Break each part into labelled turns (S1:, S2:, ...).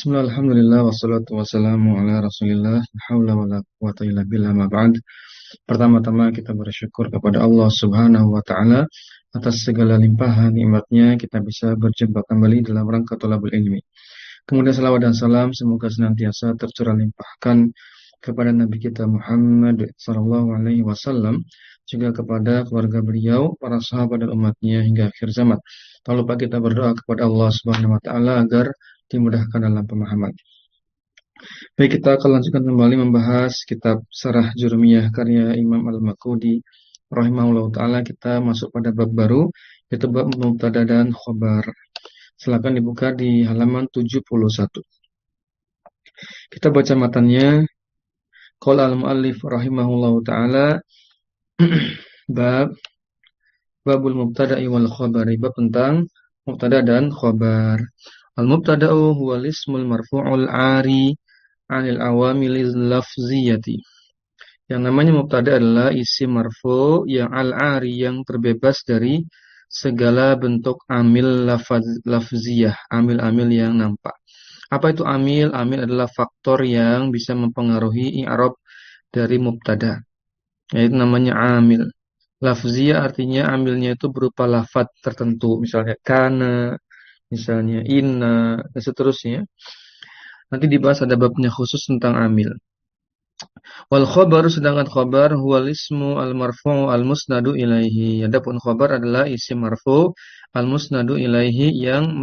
S1: Bismillah, alhamdulillah, wassalatu wassalamu ala rasulillah, la haula wa la quwata illa billah, ma ba'd. Pertama-tama kita bersyukur kepada Allah subhanahu wa ta'ala atas segala limpahan nikmatnya kita bisa berjumpa kembali dalam rangka thalabul ilmi. Kemudian salawat dan salam semoga senantiasa tercurah limpahkan kepada Nabi kita Muhammad sallallahu alaihi wasallam, juga kepada keluarga beliau, para sahabat dan umatnya hingga akhir zaman. Tak lupa kita berdoa kepada Allah subhanahu wa ta'ala agar dimudahkan dalam pemahaman. Baik, kita akan lanjutkan kembali membahas kitab Syarah Jurumiyah karya Imam Al-Maghudi rahimahullah ta'ala. Kita masuk pada bab baru, yaitu bab mubtada dan khobar. Silakan dibuka di halaman 71. Kita baca matanya. Qala al-muallif rahimahullah ta'ala babul mubtada'i wal khabari, bab tentang mubtada dan khobar. Al-mubtada'u huwal ismul marfu'ul 'ari 'anil awamil lafziyati. Yang namanya mubtada adalah isim marfu' yang al-'ari, yang terbebas dari segala bentuk amil lafziyah, amil-amil yang nampak. Apa itu amil? Amil adalah faktor yang bisa mempengaruhi i'rab dari mubtada. Yaitu namanya amil. Lafziyah artinya amilnya itu berupa lafaz tertentu, misalnya kana, misalnya inna, dan seterusnya. Nanti dibahas, ada babnya khusus tentang amil. Wal khobar, sedangkan khobar huwal ismu al marfu' al musnadu ilaihi. Adapun khobar adalah isim marfu' al musnadu ilaihi yang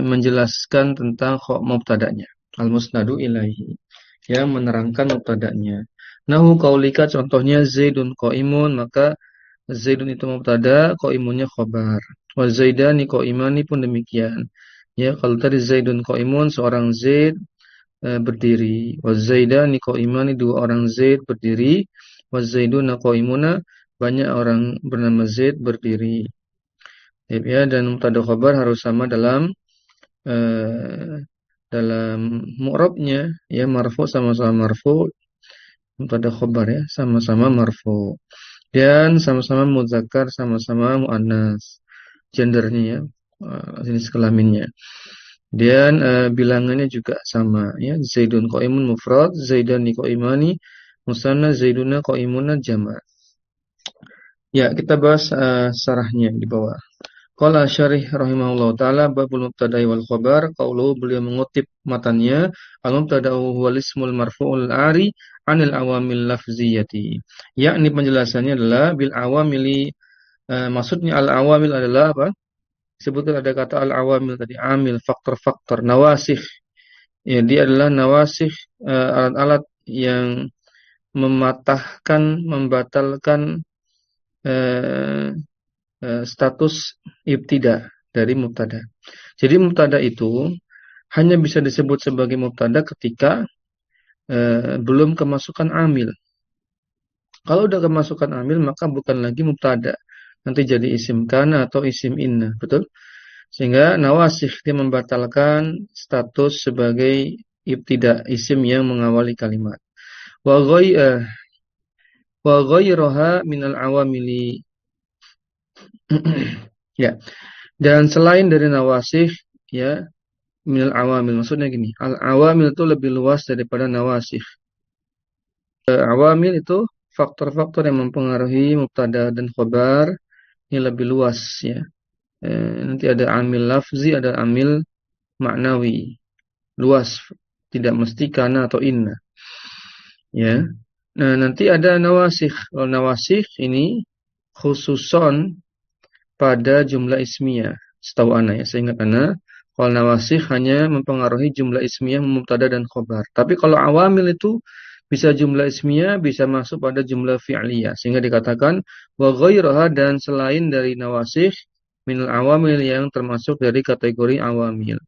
S1: menjelaskan tentang mubtadanya. Al musnadu ilaihi yang menerangkan mubtadanya. Nahu qaulika, contohnya Zaidun qaimun, maka Zaidun itu mubtada, qaimunnya khobar. Wa Zaidani qaimani pun demikian. Ya, kalau tadi Zaidun qaimun, seorang Zaid berdiri. Wa Zaidani qaimani, dua orang Zaid berdiri. Wa Zaiduna qaimuna, banyak orang bernama Zaid berdiri. Ya, dan mubtada khobar harus sama dalam mu'rabnya, ya, marfu sama-sama marfu, mubtada khobar ya sama-sama marfu. Dan sama-sama muzakkar, sama-sama muannas, gendernya ya, jenis kelaminnya. Dan bilangannya juga sama ya. Zaidun qaimun mufrad, Zaidani qaimani musanna, Zaiduna qaimuna jama'. Ya, kita bahas syarahnya di bawah. Qala syarih rahimahullah ta'ala babul mubtada'i wal khabar. Qauluhu, beliau mengutip matanya, al-mubtada'u huwal ismul marfu'ul 'ari 'anil awamil lafziyati. Yakni penjelasannya adalah bil awamili, maksudnya al-awamil adalah apa? Sebutkan ada kata al-awamil tadi, amil, faktor-faktor, nawasikh. Ya, dia adalah nawasikh, alat-alat yang mematahkan, membatalkan status ibtida dari mubtada. Jadi mubtada itu hanya bisa disebut sebagai mubtada ketika belum kemasukan amil. Kalau udah kemasukan amil, maka bukan lagi mubtada, nanti jadi isim kana atau isim inna, betul? Sehingga nawasikh, dia membatalkan status sebagai ibtida, isim yang mengawali kalimat. Wa ghayraha minal awamili. Ya. Dan selain dari nawasikh, ya, minal awamil, maksudnya gini, al-awamil itu lebih luas daripada nawasikh. Awamil itu faktor-faktor yang mempengaruhi mubtada dan khobar, ini lebih luas ya. Nanti ada amil lafzi, ada amil maknawi, luas, tidak mesti kana atau inna ya. Nah, nanti ada nawasikh. Kalau nawasikh ini khususon pada jumlah ismiyah, setahu ana ya, seingat ana, kalau nawasikh hanya mempengaruhi jumlah ismiyah mubtada dan khobar. Tapi kalau awamil itu bisa jumlah ismiyah, bisa masuk pada jumlah fi'liyah, sehingga dikatakan wa ghayraha, dan selain dari nawasikh minal awamil, yang termasuk dari kategori awamil.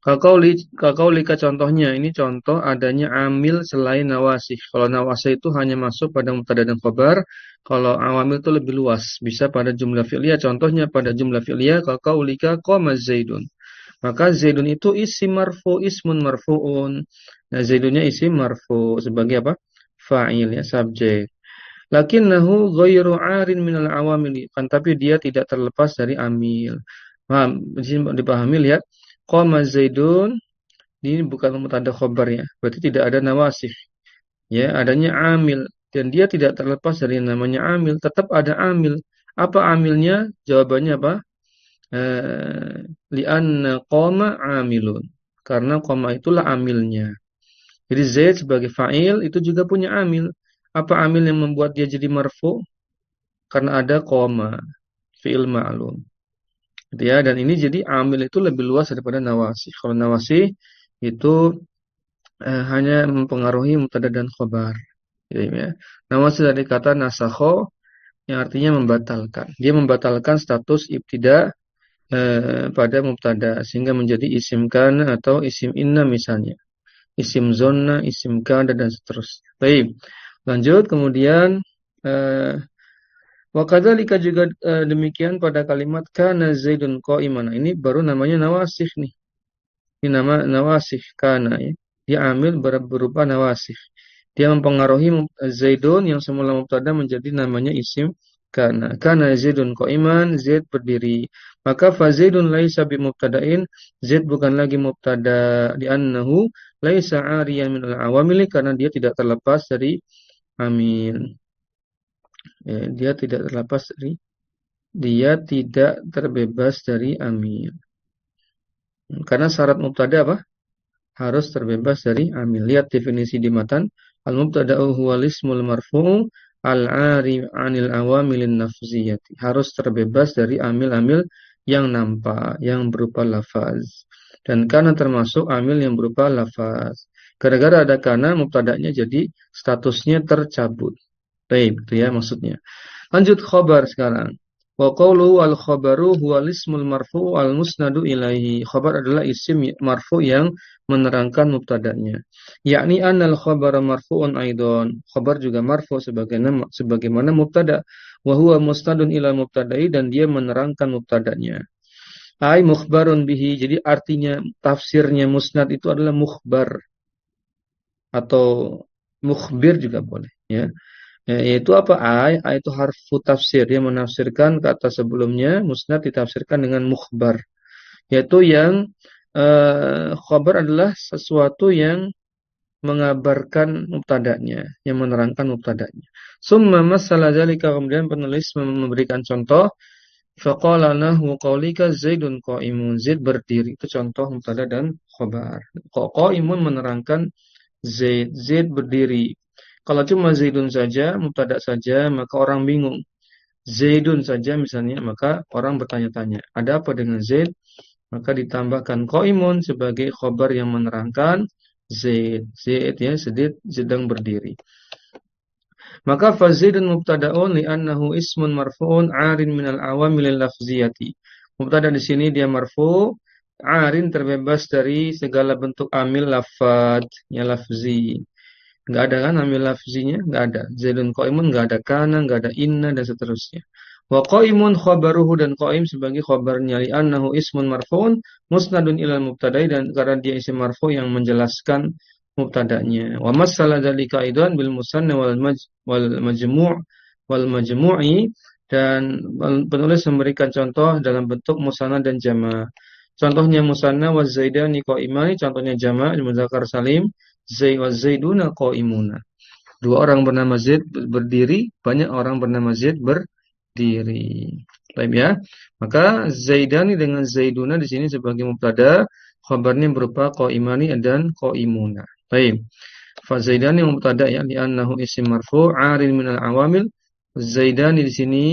S1: Kaqaulika, contohnya, ini contoh adanya amil selain nawasikh. Kalau nawasikh itu hanya masuk pada mubtada dan khobar, kalau awamil itu lebih luas, bisa pada jumlah fi'liyah. Contohnya pada jumlah fi'liyah, kaqaulika qama Zaidun. Maka Zaidun itu isim marfu, ismun marfu'un. Nah, Zaidunnya isim marfu sebagai apa? Fa'il ya, subjek. Lakinnahu ghairu 'arin minal awamil, kan tapi dia tidak terlepas dari amil. Paham? Di sini dipahami, lihat. Qama Zaidun Ini bukan mubtada khobar ya. Berarti tidak ada nawasih. Ya, adanya amil dan dia tidak terlepas dari namanya amil, tetap ada amil. Apa amilnya? Jawabannya apa? Li'anna qoma amilun. Karena qoma itulah amilnya. Jadi Zaid sebagai fa'il itu juga punya amil. Apa amil yang membuat dia jadi marfu? Karena ada qoma, fi'il ma'lum. Gitu ya, dan ini jadi amil itu lebih luas daripada nawasih. Kalau nawasih itu hanya mempengaruhi mubtada dan khobar. Gitu ya. Nawasih dari kata nasakho yang artinya membatalkan. Dia membatalkan status ibtida pada mubtada sehingga menjadi isim kana atau isim inna misalnya. Isim zonna, isim kana dan seterusnya. Baik. Lanjut kemudian eh, wa kadzalika juga demikian pada kalimat kana zaidun qa'iman. Nah, ini baru namanya nawasih nih. Ini nama nawasih kana ya. Dia amil berupa nawasih. Dia mempengaruhi zaidun yang semula mubtada menjadi namanya isim kana. Kana zaidun qa'iman, zaid berdiri. Maka fa zaidun laisa bi mubtada'in, zaid bukan lagi mubtada di annahu laisa 'ariyan min al-awamili karena dia tidak terlepas dari amil. Ya, dia tidak terbebas dari amil. Karena syarat mubtada apa? Harus terbebas dari amil. Lihat definisi di matan. Al-mubtada'u huwal ismul marfu'u al-'ari 'anil awamilin nafziyati. Harus terbebas dari amil-amil yang nampak, yang berupa lafaz. Dan kana termasuk amil yang berupa lafaz. Gara-gara ada kana, mubtada'nya jadi statusnya tercabut. Baik, itu ya maksudnya. Lanjut khobar sekarang. Wa qawluhu al-khabaru huwa ismul marfu' al-musnadu ilaihi. Khabar adalah isim marfu' yang menerangkan mubtada'nya. Yakni annal khabara marfu'un aidon. Khabar juga marfu' sebagaimana mubtada'. Wa huwa musnadun ila mubtada'i dan dia menerangkan mubtada'nya. Ai mukhbarun bihi. Jadi artinya tafsirnya musnad itu adalah mukhbar atau mukhbir juga boleh ya. Yaitu apa? Ai itu harfu tafsir. Dia menafsirkan kata sebelumnya, musnad ditafsirkan dengan mukhbar. Yaitu yang khabar adalah sesuatu yang mengabarkan mubtada'nya, yang menerangkan mubtada'nya. Summa masalah dzalika, kemudian penulis memberikan contoh. Faqala nahu qaulika Zaidun qa'imun. Zaid berdiri. Itu contoh mubtada dan khabar. Qa'imun menerangkan Zaid. Zaid berdiri. Kalau cuma Zaidun saja, mubtada saja, maka orang bingung. Zaidun saja misalnya, maka orang bertanya-tanya, ada apa dengan Zaid? Maka ditambahkan qaimun sebagai khobar yang menerangkan Zaid. Zaid ya, sedang berdiri. Maka fa Zaidun mubtada'un li'annahu ismun marfu'un 'arin minal awamilil lafziyati. Mubtada di sini dia marfu', 'arin terbebas dari segala bentuk amil lafadz, ya lafzi. Nggak ada kan amil lafzinya? Nggak ada. Zaidun qa'imun nggak ada kana, nggak ada inna dan seterusnya. Wa qa'imun khabaruhu dan qa'im sebagai khabarnya li'annahu ismun marfu'un musnadun ilal mubtada'i dan karena dia isim marfu' yang menjelaskan mubtada'nya. Wa masalah dzalika aidan bil musanna wal majmu' wal majmu'i dan penulis memberikan contoh dalam bentuk musanna dan jama'. Contohnya musanna wa zaidani qa'imani, contohnya jama' muzakkar salim. Zaid wa Zaiduna qaimuna. Dua orang bernama Zaid berdiri, banyak orang bernama Zaid berdiri. Baik ya. Maka Zaidani dengan Zaiduna di sini sebagai mubtada, khabarnya berupa qaimani dan qaimuna. Baik. Fa Zaidani mubtada ya li'annahu isim marfu' 'arin minal awamil. Zaidani di sini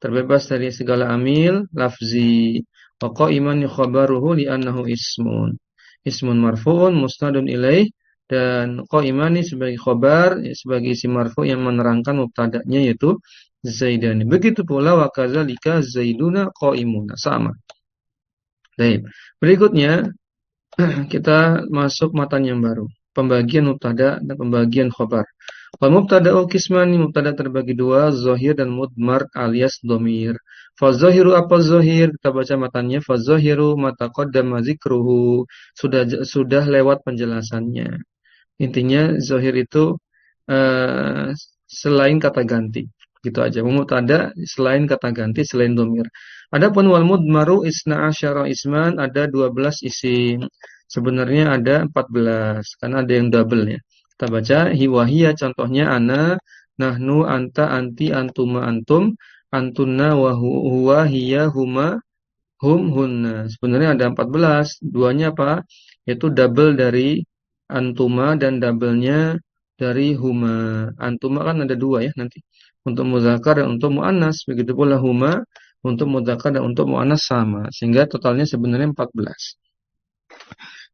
S1: terbebas dari segala amil lafzi. Wa qaimani khabaruhu li'annahu ismun. Ismun marfu'un musnadun ilaih. Dan qaimani sebagai khobar, sebagai isim marfu yang menerangkan mubtada'nya yaitu Zaidani. Begitu pula wa kadzalika Zaiduna qaimuna, sama. Baik. Berikutnya kita masuk matan yang baru, pembagian mubtada dan pembagian khobar. Wal mubtada'u qismani, mubtada terbagi dua, zahir dan mudmar alias dhamir. Fa zahiru apa zahir? Kita baca matannya. Fa zahiru ma taqaddama dzikruhu. Sudah lewat penjelasannya. Intinya zahir itu selain kata ganti. Gitu aja. Mubtada selain kata ganti, selain dhamir. Adapun wal mudmaru isna asyara isman, ada 12 isim. Sebenarnya ada 14 karena ada yang double ya. Kita baca hiwahia contohnya ana, nahnu, anta, anti, antuma, antum, antunna, wa huwa, hiya, huma, hum, hunna. Sebenarnya ada 14. Duanya apa? Yaitu double dari antuma dan doublenya dari huma. Antuma kan ada dua ya nanti. Untuk muzakkar dan untuk muannas. Begitu pula huma untuk muzakkar dan untuk muannas sama. Sehingga totalnya sebenarnya 14.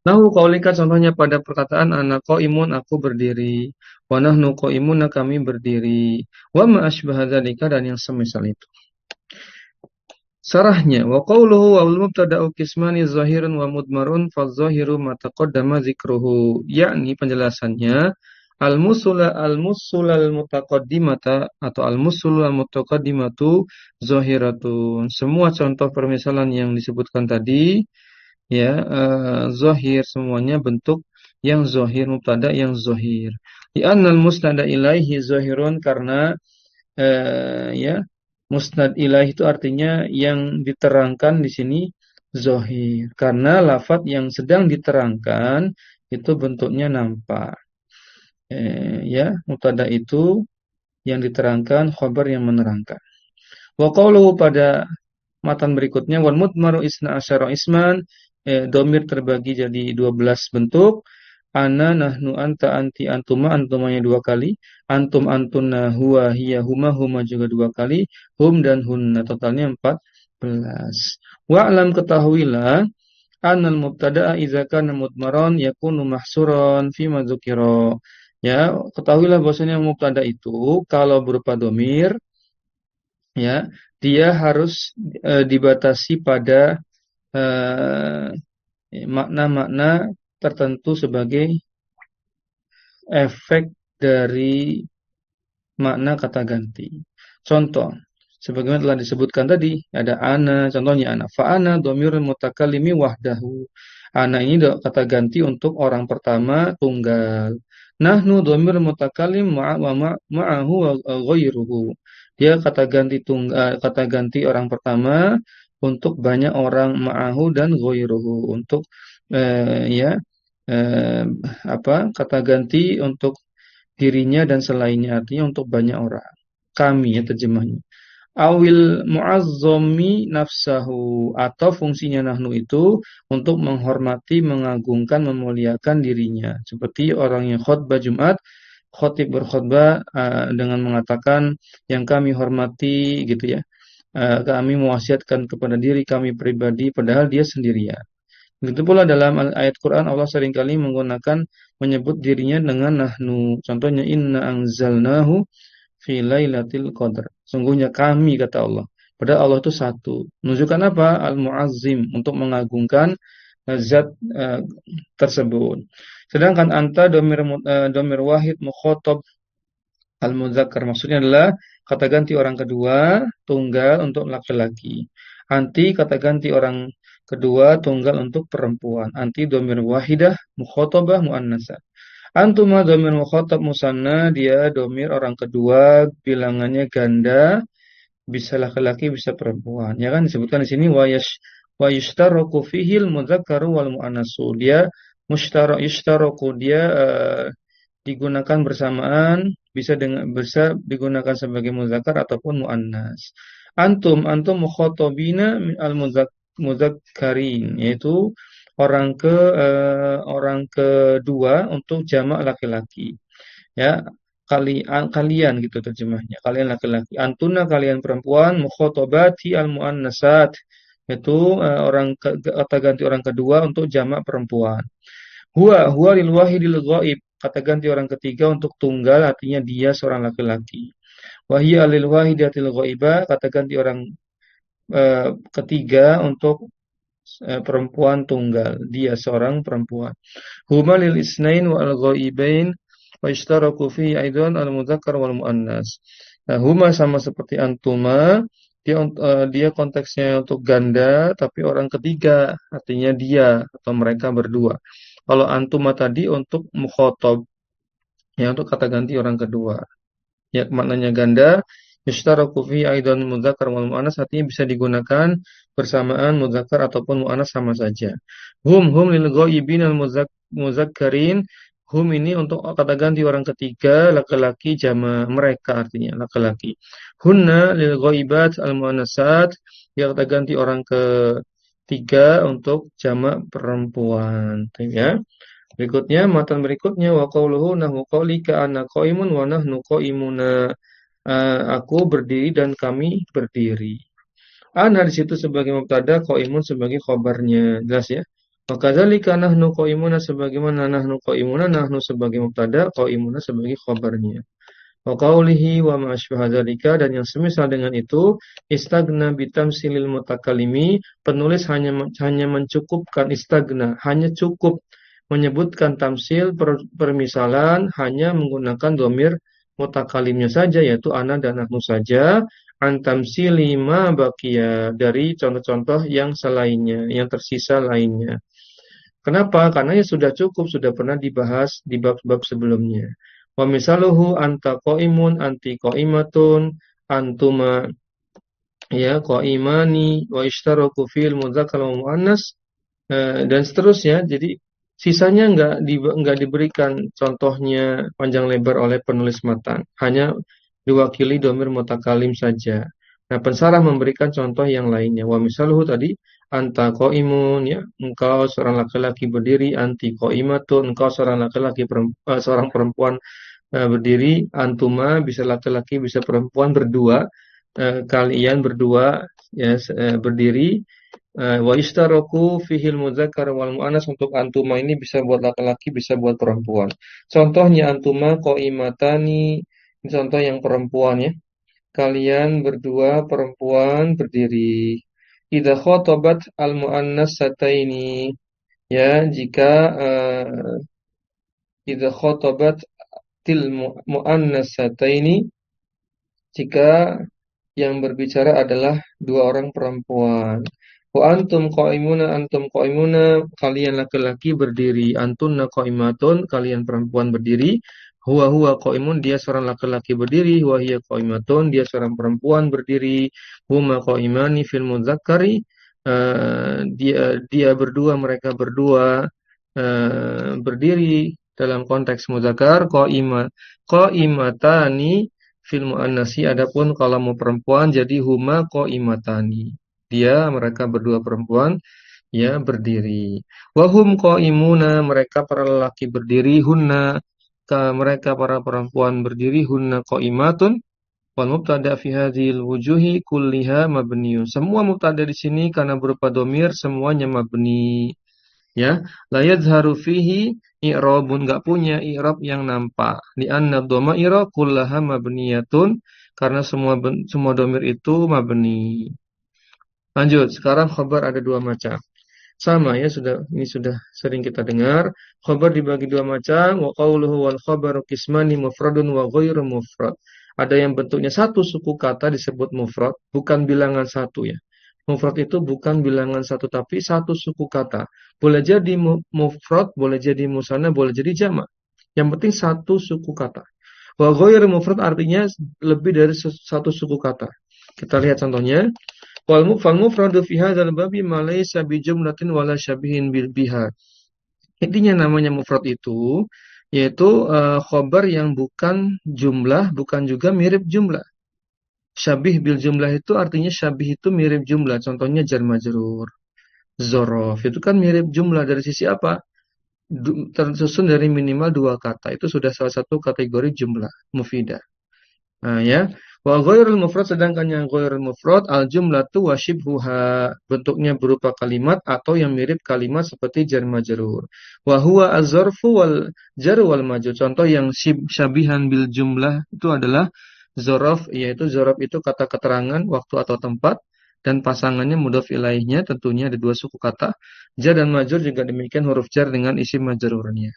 S1: Nahu kaulika contohnya pada perkataan ana qaimun aku berdiri. Wa nahnu qaimuna kami berdiri. Wa ma asbaha dzalika dan yang semisal itu. Sarahnya wa qawluhu wal mubtada'u qismani zahirun wa mudmarun fa zahiru ma taqaddama dzikruhu, yakni penjelasannya al-musula al-mutaqaddimata atau al-musulu al-mutaqaddimatu zahiratun. Semua contoh permisalan yang disebutkan tadi ya zahir semuanya bentuk yang zahir, mubtada yang zahir. Di annal musnada ilaihi zahirun karena ya musnad ilaih itu artinya yang diterangkan di sini zahir karena lafadz yang sedang diterangkan itu bentuknya nampak. Ya mubtada itu yang diterangkan, khabar yang menerangkan. Wa qawluhu pada matan berikutnya wal mudmaru isna asyara isman, domir terbagi jadi 12 bentuk. Ana, nahnu, anta, anti, antuma, antumanya 2 kali. Antum, antunna, huwa, hiya, huma, huma juga 2 kali. Hum dan hunna, totalnya 14. Wa'lam ketahuilah, anal mubtada'a idza kana mudmaran yakunu mahsuran fi ma dzukira. Ya, ketahuilah bahwasanya mubtada itu kalau berupa domir, ya, dia harus dibatasi pada makna-makna tertentu sebagai efek dari makna kata ganti. Contoh, sebagaimana telah disebutkan tadi, ada ana, contohnya ana. Fa'ana dhamirul mutakallimi wahdahu. Ana ini kata ganti untuk orang pertama tunggal. Nahnu dhamirul mutakallim ma'ahu wa ghairuhu. Dia kata ganti tunggal, kata ganti orang pertama untuk banyak orang ma'ahu dan ghairuhu. Untuk ya kata ganti untuk dirinya dan selainnya, artinya untuk banyak orang. Kami ya terjemahnya. Awil mu'azzami nafsahu, atau fungsinya nahnu itu untuk menghormati, mengagungkan, memuliakan dirinya. Seperti orang yang khutbah Jumat, khotib berkhutbah dengan mengatakan yang kami hormati gitu ya. Kami mewasiatkan kepada diri kami pribadi padahal dia sendirian. Begitu pula dalam ayat Quran Allah seringkali menggunakan menyebut dirinya dengan nahnu. Contohnya inna anzalnahu fi lailatul qadar. Sungguhnya kami kata Allah. Padahal Allah itu satu. Menunjukkan apa? Al-mu'azzim, untuk mengagungkan zat tersebut. Sedangkan anta domir wahid mukhatab al-mudzakkar, maksudnya adalah kata ganti orang kedua tunggal untuk laki-laki. Anti kata ganti orang kedua tunggal untuk perempuan. Anti domir wahidah mukhatabah muannasah. Antuma domir mukhatab musanna, dia domir orang kedua bilangannya ganda, bisa laki-laki bisa perempuan. Ya kan disebutkan di sini wa yushtaraku fihil mudzakkaru wal muannasu. Dia yushtaraku, dia digunakan bersamaan, bisa digunakan sebagai muzakkar ataupun muannas. Antum mukhatabina al mudzakkarin, yaitu orang kedua untuk jamak laki-laki. Ya, kalian gitu terjemahnya. Kalian laki-laki. Antuna kalian perempuan, mukhatabati al muannasat, yaitu kata ganti orang kedua untuk jamak perempuan. Huwa lil wahidil ghaib, kata ganti orang ketiga untuk tunggal, artinya dia seorang laki-laki. Wahia lil wahidatil ghaibah, kata ganti orang ketiga untuk perempuan tunggal, dia seorang perempuan. Huma lil isnain wal ghaibain wa ishtaraku fi aidan al mudzakkar wal muannas. Nah, huma sama seperti antuma, dia konteksnya untuk ganda tapi orang ketiga, artinya dia atau mereka berdua. Kalau antuma tadi untuk mukhatab, ya untuk kata ganti orang kedua. Ya maknanya ganda, Yushtaraku fi aidan mudzakkar wal muannas artinya bisa digunakan bersamaan mudzakkar ataupun muannas sama saja. Hum lil ghaibin al mudzakkarin. Hum ini untuk kata ganti orang ketiga laki-laki jama mereka artinya laki-laki. Hunna lil ghaibat al muannasat yang kata ganti orang ketiga untuk jama perempuan. Ya. Berikutnya matan berikutnya wa qauluhu nahnu qaulika anna qaimun wa nahnu qaimuna. Aku berdiri dan kami berdiri. Ana di situ sebagai mubtada, qaimun sebagai khobarnya. Jelas ya. Maka dzalika nahnu qaimuna sebagaimana nahnu qaimuna, nahnu sebagai mubtada, qaimuna sebagai khobarnya. Wa qaulihi wa ma asbaha dzalika dan yang semisal dengan itu istagna bitamsilil mutakalimi penulis hanya mencukupkan istagna hanya cukup menyebutkan tamsil permisalan hanya menggunakan domir mutakalimnya saja yaitu ana dan nahnu saja antamsili ma baqiya dari contoh-contoh yang selainnya yang tersisa lainnya. Kenapa? Karena ya sudah cukup, sudah pernah dibahas di bab-bab sebelumnya. Wa misaluhu anta qaimun, anti qaimatun, antuma ya qaimani wa ishtaraku fil mudzakkar wal muannas dan seterusnya. Jadi sisanya enggak diberikan contohnya panjang lebar oleh penulis matan, hanya diwakili domir mutakalim saja. Nah, pensarah memberikan contoh yang lainnya. Wa misaluhu tadi anta qaimun ya, engkau seorang laki-laki berdiri, anti qaimatun, engkau seorang laki-laki seorang perempuan berdiri, antuma bisa laki-laki bisa perempuan berdua, kalian berdua ya berdiri. Wa istaraku fihil mudzakkar wal muannas untuk antuma ini bisa buat laki-laki bisa buat perempuan. Contohnya antuma qaimatani, ini contoh yang perempuan ya. Kalian berdua perempuan berdiri. Idza khotabat al muannas sataini ya jika idza khotabat til muannas sataini jika yang berbicara adalah dua orang perempuan. Wa antum qaimuna kalian laki-laki berdiri, antunna qaimatun kalian perempuan berdiri. Huwa qaimun dia seorang laki-laki berdiri, huwa hiya qaimatun dia seorang perempuan berdiri. Huma qaimani fil mudzakkari dia berdua mereka berdua berdiri dalam konteks mudzakkar qaimatani fil muannasi adapun kalau mau perempuan jadi huma qaimatani. Mereka berdua perempuan ya berdiri. Wahum qaimuna mereka para lelaki berdiri, hunna mereka para perempuan berdiri, hunna qaimatun. Wal mubtada fi hadhil wujuhi kulliha mabniyun. Semua mubtada di sini karena berupa domir semuanya mabni. Ya, la yadhharu fihi i'rabun enggak punya i'rab yang nampak. Li anna dhamaira kullaha mabniyatun karena semua domir itu mabni. Lanjut, sekarang khabar ada dua macam. Sama ya, ini sudah sering kita dengar. Khabar dibagi dua macam. Wa qawluhu wal khabaru qismani mufradun wa ghairu mufrad. Ada yang bentuknya satu suku kata disebut mufrad, bukan bilangan satu ya. Mufrad itu bukan bilangan satu tapi satu suku kata. Boleh jadi mufrad, boleh jadi musanna, boleh jadi jamak. Yang penting satu suku kata. Wa ghairu mufrad artinya lebih dari satu suku kata. Kita lihat contohnya. Wal mufradu fi hadzal babi ma laysa bi jumlatin wala syabihin bil biha. Intinya namanya mufrad itu yaitu khobar yang bukan jumlah, bukan juga mirip jumlah. Syabih bil jumlah itu artinya syabih itu mirip jumlah. Contohnya jar majrur, zorof itu kan mirip jumlah dari sisi apa? Tersusun dari minimal dua kata. Itu sudah salah satu kategori jumlah mufidah. Nah, ya. Wa ghairul mufrad sedangkan yang ghairul mufrad al jumlatu wa shibhuha bentuknya berupa kalimat atau yang mirip kalimat seperti jar majrur. Wa huwa az-zarfu wal jar wal majrur. Contoh yang syabihan bil jumlah itu adalah zorof, yaitu zorof itu kata keterangan waktu atau tempat dan pasangannya mudhof ilaihnya tentunya ada dua suku kata. Jar dan majrur juga demikian huruf jar dengan isim majrurnya.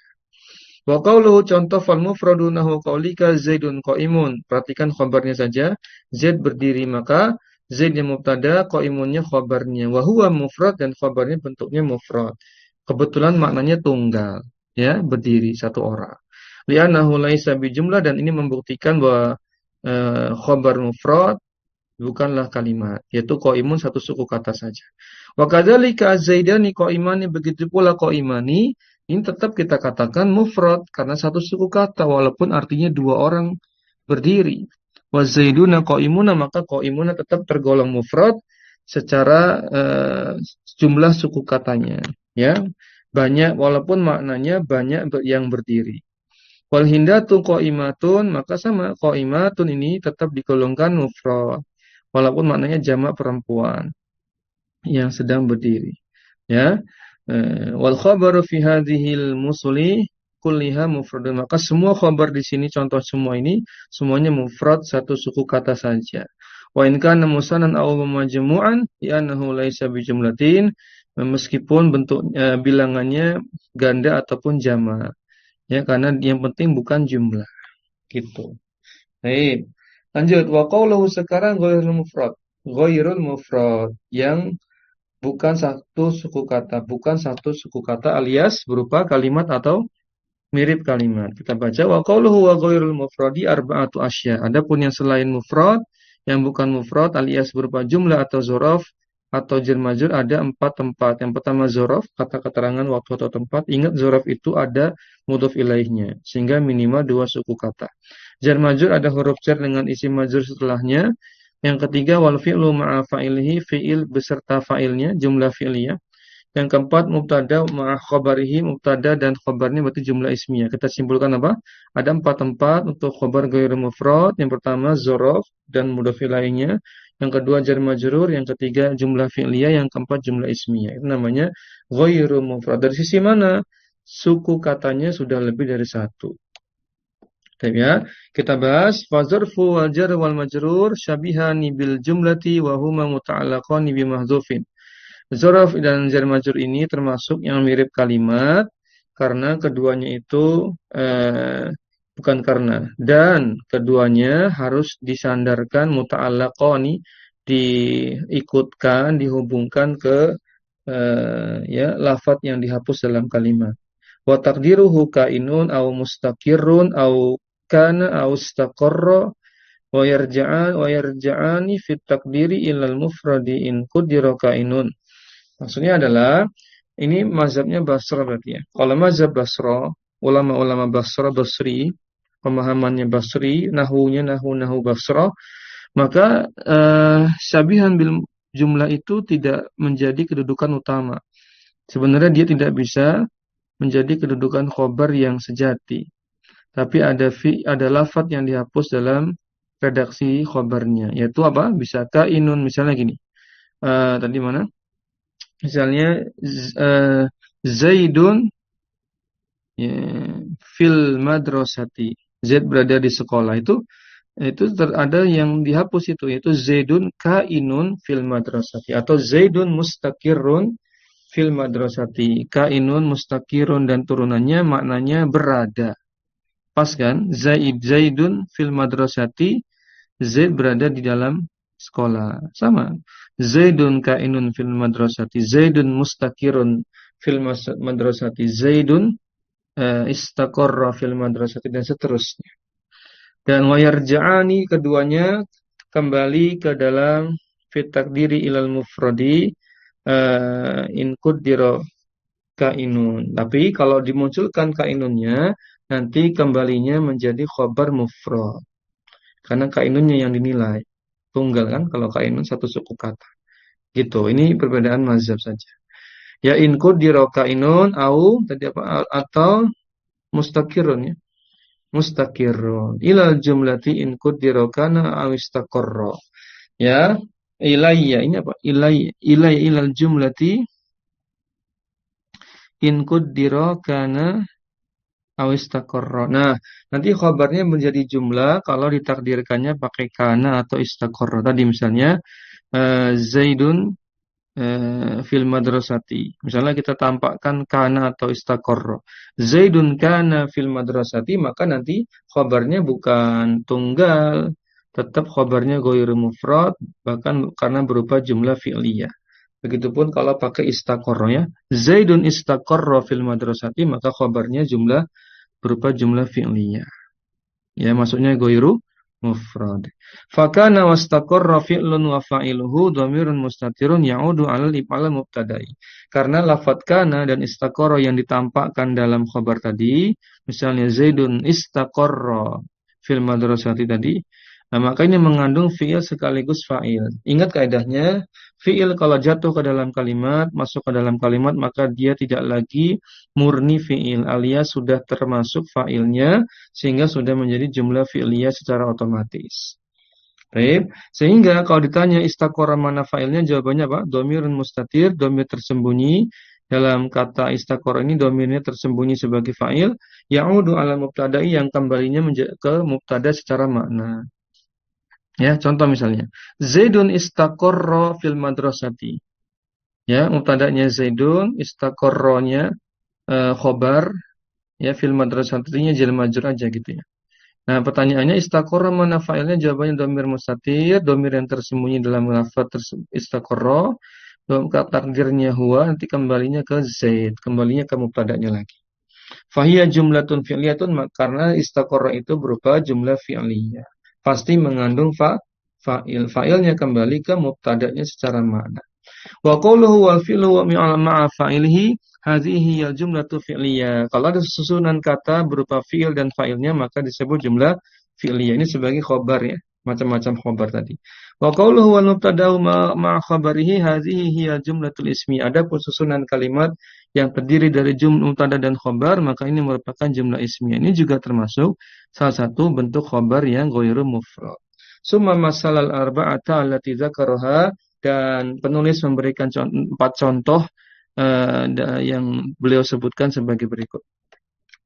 S1: Wa qawluhu contoh fal mufradu nahu qaulika Zaidun qaimun. Perhatikan khabarnya saja. Zaid berdiri maka Zaid yang mubtada, qaimunnya khabarnya. Wa huwa mufrad dan khabarnya bentuknya mufrad. Kebetulan maknanya tunggal, ya, berdiri satu orang. Li'annahu laisa bijumlah dan ini membuktikan bahwa khobar mufrad bukanlah kalimat, yaitu qaimun satu suku kata saja. Wa kadzalika zaidani qaimani, begitu pula qaimani ini tetap kita katakan mufrad karena satu suku kata walaupun artinya dua orang berdiri. Wa zaiduna qaimuna, maka qaimuna tetap tergolong mufrad secara jumlah suku katanya, ya. Banyak walaupun maknanya banyak yang berdiri. Wal hindatu qaimatun, maka sama qaimatun ini tetap digolongkan mufrad walaupun maknanya jamak perempuan yang sedang berdiri, ya. Wal khabaru fi hadhil musli kulliha mufradun, maka semua khabar di sini, contoh semua ini semuanya mufrad satu suku kata saja. Wa in kana musannan aw majmu'an ya annahu laisa bijumlatin, meskipun bentuk bilangannya ganda ataupun jamak, ya, karena yang penting bukan jumlah, gitu. Baik. Lanjut, wa qawluhu, sekarang ghairul mufrad yang bukan satu suku kata, alias berupa kalimat atau mirip kalimat. Kita baca wa qawluhu wa ghairul mufradi arba'atu asya. Adapun yang selain mufrad, yang bukan mufrad alias berupa jumlah atau zorof atau jar majrur, ada 4 tempat. Yang pertama zorof, kata keterangan waktu atau tempat. Ingat zorof itu ada mudhof ilaihnya, sehingga minimal 2 suku kata. Jar majrur ada huruf jar dengan isim majrur setelahnya. Yang ketiga wal fi'lu ma'a fa'ilihi, fi'il beserta fa'ilnya, jumlah fi'liyah. Yang keempat mubtada ma'a khabarihi, mubtada dan khabarnya berarti jumlah ismiyah. Kita simpulkan apa? Ada 4 tempat untuk khabar ghairu mufrad. Yang pertama zorof dan mudhof ilaihnya. Yang kedua jar majrur, yang ketiga jumlah fi'liyah, yang keempat jumlah ismiyah. Itu namanya ghairu mufrad. Dari sisi mana? Suku katanya sudah lebih dari 1. Ya, kita bahas fazarfu wal jar wal majrur syabihani bil jumlati wa huma muta'allaqani bi mahdzufin. Zaraf dan jar majrur ini termasuk yang mirip kalimat karena keduanya itu bukan karena, dan keduanya harus disandarkan muta'allaqani, diikutkan, dihubungkan ke ya lafadz yang dihapus dalam kalimat. Wa taqdiruhu kainun aw mustaqirrun aw kana aw istaqarra wa yarja'ani fit taqdiri ilal mufradi in qudira kainun. Maksudnya adalah ini mazhabnya Basra berarti ya. Kalau mazhab Basra, ulama-ulama Basri, pemahamannya Basri, nahunya nahu Basra, maka syabihan bil jumlah itu tidak menjadi kedudukan utama. Sebenarnya dia tidak bisa menjadi kedudukan khobar yang sejati. Tapi ada lafadz yang dihapus dalam redaksi khobarnya, yaitu apa? Bisa kainun, misalnya gini. Tadi mana? Misalnya Zaidun ya, fil madrasati. Zaid berada di sekolah, itu ada yang dihapus itu, yaitu Zaidun kainun fil madrasati atau Zaidun mustaqirrun fil madrasati. Kainun, mustaqirrun dan turunannya maknanya berada. Pas kan? Zaidun fil madrasati, Zaid berada di dalam sekolah. Sama. Zaidun kainun fil madrasati, Zaidun mustaqirun fil madrasati, Zaidun istaqarra fil madrasati, dan seterusnya. Dan wayarja'ani, keduanya kembali ke dalam fit takdiri ilal mufradi in qaddara kainun. Tapi kalau dimunculkan kainunnya, nanti kembalinya menjadi khabar mufrad. Karena kainunnya yang dinilai. Tunggal kan kalau kainun satu suku kata. Gitu. Ini perbedaan mazhab saja. Ya in qaddara kainun tadi apa? Atau mustaqirun ya. Mustaqirun. Ilal jumlati in qaddara kana aw istaqarra. Ya, ilayya ini apa? Ilal jumlati in qaddara kana aw istaqarra. Nah, nanti khabarnya menjadi jumlah kalau ditakdirkannya pakai kana atau istaqarra. Tadi misalnya Zaidun fil madrasati. Misalnya kita tampakkan kana atau istaqarra. Zaidun kana fil madrasati, maka nanti khabarnya bukan tunggal, tetap khabarnya ghairu mufrad, bahkan karena berupa jumlah fi'liyah. Begitupun kalau pakai istaqarra ya. Zaidun istaqarra fil madrasati, maka khabarnya berupa jumlah fi'liyah. Ya, maksudnya ghairu mufrad. Fakana wastaqarra fi'lun wa fa'iluhu dhamirun mustatirun ya'udu 'alal if'al mubtada'i. Karena lafadz kana dan istaqarra yang ditampakkan dalam khabar tadi, misalnya Zaidun istaqarra fil madrasati tadi, nah, maka ini mengandung fi'il sekaligus fa'il. Ingat kaidahnya, fi'il kalau jatuh ke dalam kalimat, masuk ke dalam kalimat, maka dia tidak lagi murni fi'il, alias sudah termasuk fa'ilnya, sehingga sudah menjadi jumlah fi'liyah secara otomatis. Baik, sehingga kalau ditanya istaqora mana fa'ilnya, jawabannya apa? Domirun mustatir, domir tersembunyi. Dalam kata istaqora ini domirnya tersembunyi sebagai fa'il, ya'udu ala mubtada'i yang kembalinya ke mubtada secara makna. Ya, contoh misalnya, Zaidun istaqarra fil madrasati. Ya, mubtada'nya Zaidun, istaqarronya khobar, ya fil madrasatinya jar majrur aja gitu ya. Nah, pertanyaannya istaqarra mana fa'ilnya? Jawabannya domir mustatir, domir yang tersembunyi dalam lafaz istaqarra. Takdirnya huwa, nanti kembalinya ke Zaid, kembalinya ke mubtada'nya lagi. Fahiyah jumlatun fi'liyatun, karena istaqarra itu berupa jumlah fi'liyah. Pasti mengandung fa'il. Fa'ilnya kembali ke mubtada'nya secara makna. Wa qawluhu wal fi'lu wa ma'a fa'ilihi hadhihi al jumlatu fi'liyah. Kalau ada susunan kata berupa fi'il dan fa'ilnya maka disebut jumlah fi'liyah. Ini sebagai khobar ya, macam-macam khobar tadi. Wa qawluhu wal mubtada'u ma'a khabarihi hadhihi al jumlatul ismi. Ada susunan kalimat yang terdiri dari jumlah mubtada dan khobar, maka ini merupakan jumlah ismi. Ini juga termasuk salah satu bentuk khobar yang ghairu mufrad. Summa masalal arba'ata allati dzakaraha, dan penulis memberikan 4 contoh yang beliau sebutkan sebagai berikut.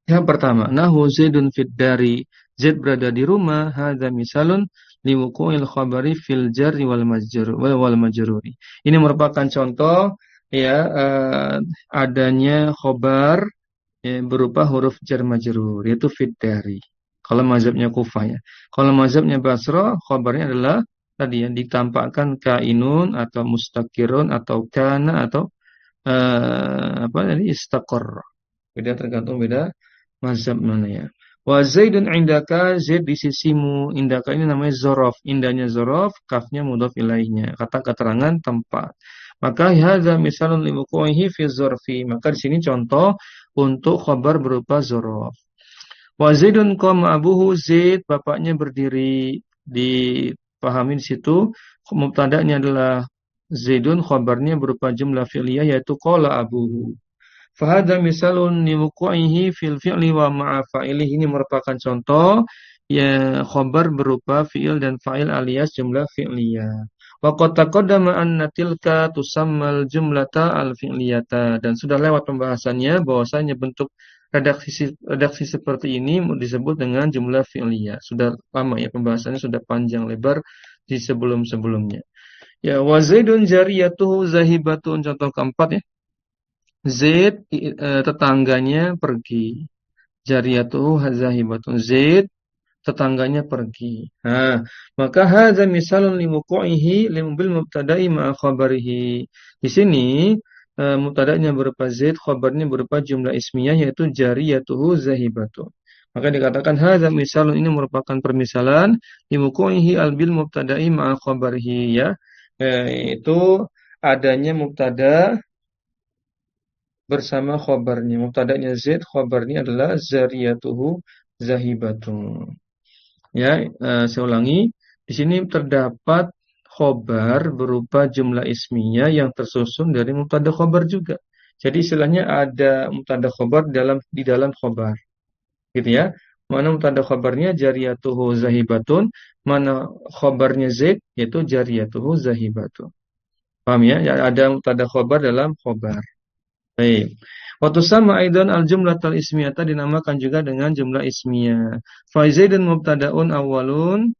S1: Yang pertama, nahu Zaidun fid dari, Zaid berada di rumah, hadza misalun liwuqu'il khabari fil jarri wal majruri. Ini merupakan contoh ya adanya khobar ya, berupa huruf jar majrur, yaitu fid dari. Kalau mazhabnya Kufah ya. Kalau mazhabnya Basra, khobarnya adalah tadi yang ditampakkan kainun atau mustakirun atau kana atau apa tadi istaqarra. Beda, tergantung beda mazhab mana ya. Wa Zaidun indaka, Zaid di sisimu. Indaka ini namanya zorof. Indahnya zorof, kafnya mudhaf ilaihnya. Kata keterangan tempat. Maka hadza misalun liwuqu'ihi fi zorfi. Maka di sini contoh untuk khabar berupa zorof. Wa Zaidun qama abuhu, Zaid bapaknya berdiri. Dipahami di situ mubtada'nya adalah Zaidun, khabarnya berupa jumlah fi'liyah yaitu qala abuhu. Fahadha misalun liwuqu'ihi fil fi'li wa ma'a fa'ilih. Ini merupakan contoh ya khabar berupa fi'il dan fa'il alias jumlah fi'liyah. Wa qad taqaddama anna tilka tusammal jumlata al-fi'liyata, dan sudah lewat pembahasannya bahwasanya bentuk redaksi seperti ini disebut dengan jumlah fi'liyah. Sudah lama ya pembahasannya, sudah panjang lebar di sebelum-sebelumnya. Ya, wa Zaidun jariyatuhu zahibatun, contoh keempat ya. Zaid tetangganya pergi. Jariyatuhu zahibatun. Zaid tetangganya pergi. Nah, maka hadza misalun liwuqu'ihi bil mubtada'i ma'a khabarihi. Di sini mubtada'nya berupa Zaid, khabarnya berupa jumlah ismiyah yaitu jariyatuhu zahibatun. Maka dikatakan hadza misalun, ini merupakan permisalan liwuqu'ihi al bil mubtada'i ma'a khabarihi ya. Itu adanya mubtada bersama khobarnya. Mubtada'nya Zaid, khobarnya adalah zariyatuhu zahibatun. Ya, saya ulangi. Di sini terdapat khobar berupa jumlah ismiyah yang tersusun dari mubtada khobar juga. Jadi istilahnya ada mubtada khobar di dalam khobar. Gitu ya. Mana mubtada khobarnya jariyatuhu zahibatun, mana khobarnya Zaid yaitu jariyatuhu zahibatun. Paham ya? Ya, ada mubtada khobar dalam khobar. Baik. Waktu sama aidan al-jumlah al-ismiyata dinamakan juga dengan jumlah ismiyah. Fa Zaidun mubtadaun awwalun,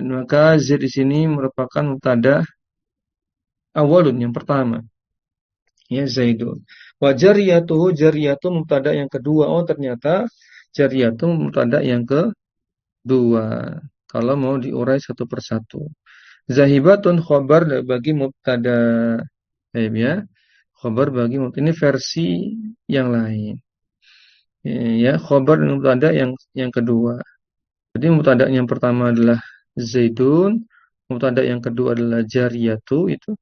S1: maka Zaid di sini merupakan mubtada awwalun yang pertama. Ya, Zaidun. Wa jariyatuhu, jariyatu mubtada yang kedua. Oh, ternyata jariyatu mubtada yang kedua. Kalau mau diurai satu persatu. Zahibatun khobar bagi mubtada. Baik ya. Khobar bagi mubtada, ini versi yang lain. Ya, khobar dan mubtada yang kedua. Jadi mubtada yang pertama adalah Zaidun, mubtada yang kedua adalah Jariyatu itu.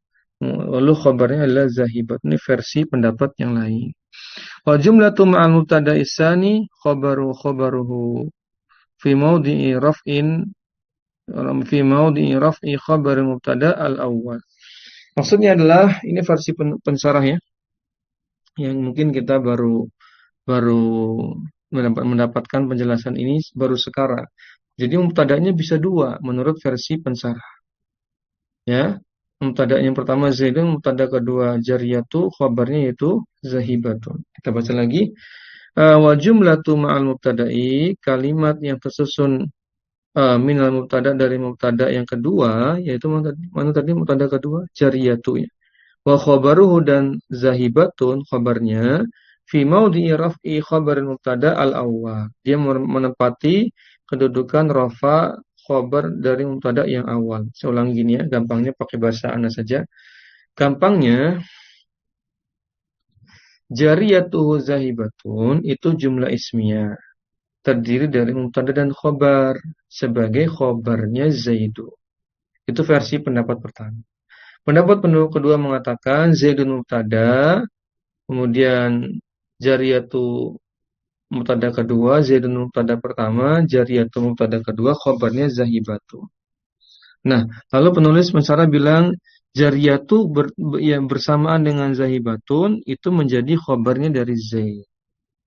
S1: Lalu khabarnya adalah Zahibat. Ini versi pendapat yang lain. Wa jumlatu ma'al mubtada isani khabaruhu fi mawdi'i raf'in khabar mubtada al-awwal. Maksudnya adalah ini versi pensarah ya, yang mungkin kita baru baru mendapatkan penjelasan ini baru sekarang. Jadi mubtada'nya bisa dua menurut versi pensarah. Ya. Mubtada yang pertama Zaidun, mubtada kedua Jariyatu, khabarnya yaitu Zahibatun. Kita baca lagi. Wa jumlatu ma'al mubtada'i, kalimat yang tersusun minal mubtada dari mubtada yang kedua, yaitu mana tadi mubtada kedua? Jariyatu ya. Wa khabaruhu dan Zahibatun khabarnya fi maudhi'i raf'i khabar mubtada al-awwal. Dia menempati kedudukan rafa khabar dari mubtada yang awal. Saya ulang gini ya, gampangnya pakai bahasa Anda saja. Gampangnya jariyatuhu zahibatun itu jumlah ismiyah. Terdiri dari mubtada dan khabar sebagai khabarnya Zaidu. Itu versi pendapat pertama. Pendapat kedua mengatakan Zaidun mubtada, kemudian jariyatu mubtada kedua, Zaidun mubtada pertama, jariyatu mubtada kedua, khabarnya Zahibatu. Nah, lalu penulis pensarah bilang jariyatu yang bersamaan dengan Zahibatun itu menjadi khabarnya dari Zaid.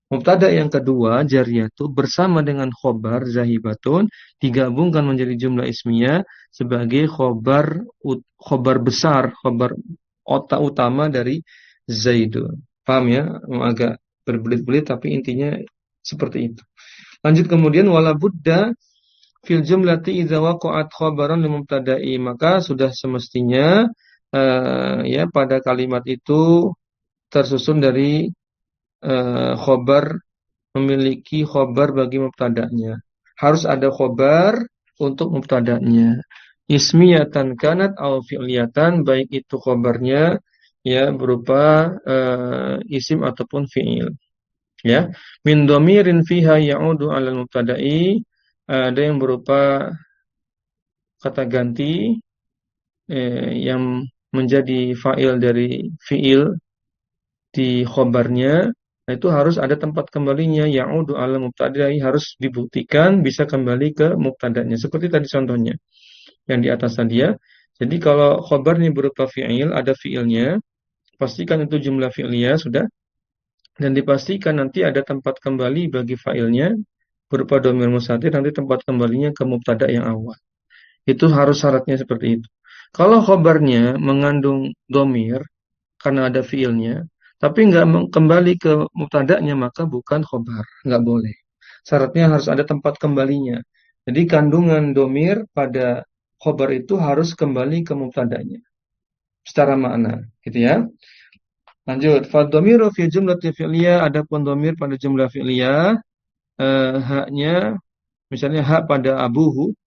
S1: Mubtada yang kedua, jariyatu bersama dengan khobar zahibatun digabungkan menjadi jumlah ismiyah sebagai khobar besar, khobar otak utama dari Zaidun. Paham ya? Agak berbelit-belit tapi intinya seperti itu. Lanjut kemudian wala budda fil jumlati idza waqa'at khabaran li mubtada'i, maka sudah semestinya ya pada kalimat itu tersusun dari khobar memiliki khobar bagi mubtada'nya. Harus ada khobar untuk mubtada'nya. Ismiyatan kanat au fi'liyatan, baik itu khobarnya ya berupa isim ataupun fi'il. Ya, min dhamirin fiha ya'udu 'alal mubtada'i, ada yang berupa kata ganti yang menjadi fa'il dari fi'il di khobarnya. Nah, itu harus ada tempat kembalinya, ya'udu 'ala mubtada'i, harus dibuktikan bisa kembali ke mubtada'nya. Seperti tadi contohnya yang di atas tadi ya. Jadi kalau khobar ini berupa fi'il, ada fi'ilnya, pastikan itu jumlah fi'liyah sudah, dan dipastikan nanti ada tempat kembali bagi fa'ilnya berupa dhamir mustatir, nanti tempat kembalinya ke mubtada' yang awal. Itu harus syaratnya seperti itu. Kalau khobarnya mengandung dhamir karena ada fi'ilnya, tapi nggak kembali ke mubtada'nya, maka bukan khobar, nggak boleh. Syaratnya harus ada tempat kembalinya. Jadi kandungan domir pada khobar itu harus kembali ke mubtada'nya secara makna, gitu ya. Lanjut, fadhamiru fi jumlati fi'liyah, adapun domir pada jumlah fi'liyah, haknya misalnya hak pada abuhu,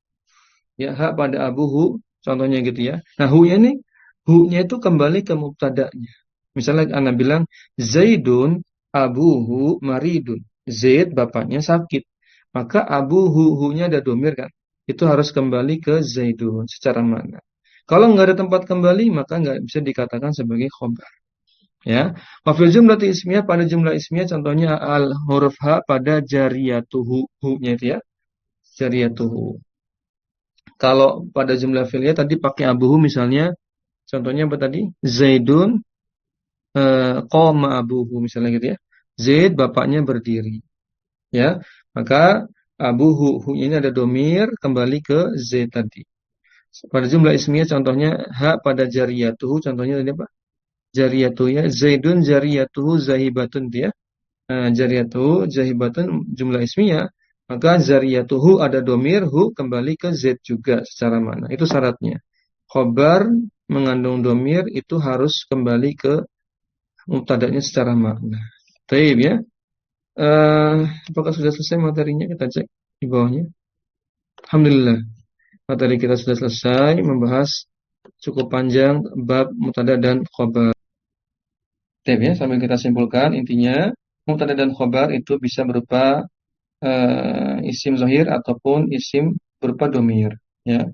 S1: ya hak pada abuhu, contohnya gitu ya. Nah, hu-nya itu kembali ke mubtada'nya. Misalnya Anda bilang Zaidun abuhu maridun. Zaid bapaknya sakit. Maka abuhu, hu-nya ada domir kan. Itu harus kembali ke Zaidun secara makna. Kalau nggak ada tempat kembali, maka nggak bisa dikatakan sebagai khobar. Ya. Wa fil jumlati ismiyah, pada jumlah ismiyah contohnya al huruf ha pada jariyatuhu, hu-nya itu ya. Jariyatuhu. Kalau pada jumlah fi'liyah tadi pakai abuhu misalnya, contohnya apa tadi? Zaidun qama abuhu misalnya gitu ya. Zaid bapaknya berdiri. Ya. Maka abuhu, hu ini ada domir kembali ke Zaid tadi. Pada jumlah ismiyah contohnya ha pada jariyatuhu, contohnya tadi apa? Jariyatuhu ya. Zaidun jariyatuhu zahibatun dia. Jariyatuhu zahibatun jumlah ismiyah. Maka jariyatuhu ada domir, hu kembali ke Zaid juga secara mana. Itu syaratnya. Khobar mengandung domir itu harus kembali ke mubtada'nya secara makna. Baik ya. Apakah sudah selesai materinya? Kita cek di bawahnya. Alhamdulillah. Materi kita sudah selesai membahas cukup panjang bab mubtada dan khobar. Baik ya, sambil kita simpulkan intinya mubtada dan khobar itu bisa berupa isim zahir ataupun isim berupa domir, ya.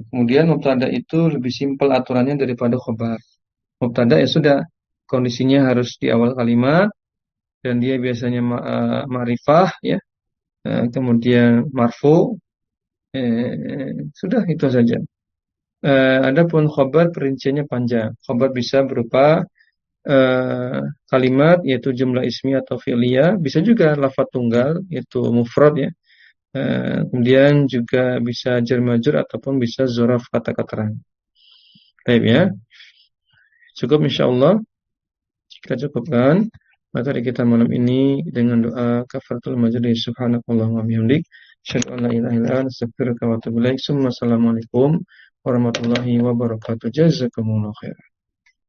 S1: Kemudian mubtada itu lebih simpel aturannya daripada khobar. Mubtada ya sudah, kondisinya harus di awal kalimat dan dia biasanya ma'rifah, ya. Kemudian marfu, sudah itu saja. Adapun khobar perinciannya panjang. Khobar bisa berupa kalimat yaitu jumlah ismi atau fi'liyah, bisa juga lafadz tunggal yaitu mufrad, ya. Kemudian juga bisa jar majrur ataupun bisa dzaraf kata keterangan. Baik, ya. Cukup insyaallah. Kita cukupkan materi kita malam ini dengan doa kafaratul majlis. Subhanakallahumma wa bihamdik, asyhadu an la ilaha illa anta, astaghfiruka wa atubu ilaik. Assalamualaikum warahmatullahi wabarakatuh. Jazakumullahu khairan.